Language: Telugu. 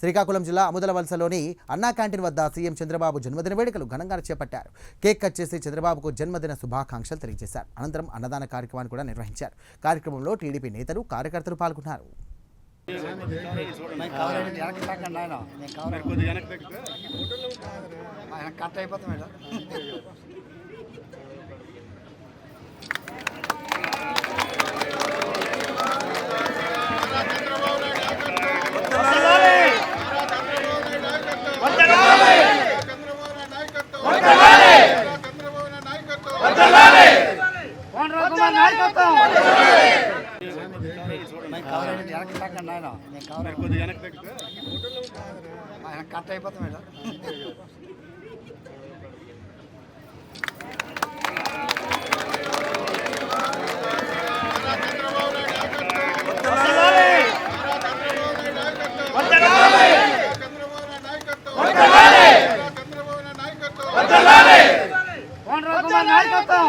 శ్రీకాకుళం జిల్లా అముదలవలసలోని అన్నా క్యాంటీన్ వద్ద సీఎం చంద్రబాబు జన్మదిన వేడుకలు ఘనంగా చేపట్టారు. కేక్ కట్ చేసి చంద్రబాబుకు జన్మదిన శుభాకాంక్షలు తెలియజేశారు. అనంతరం అన్నదాన కార్యక్రమాన్ని కూడా నిర్వహించారు. కార్యక్రమంలో టీడీపీ నేతలు, కార్యకర్తలు పాల్గొన్నారు. కట్ అయిపోతాం మేడం. నాయకత్వం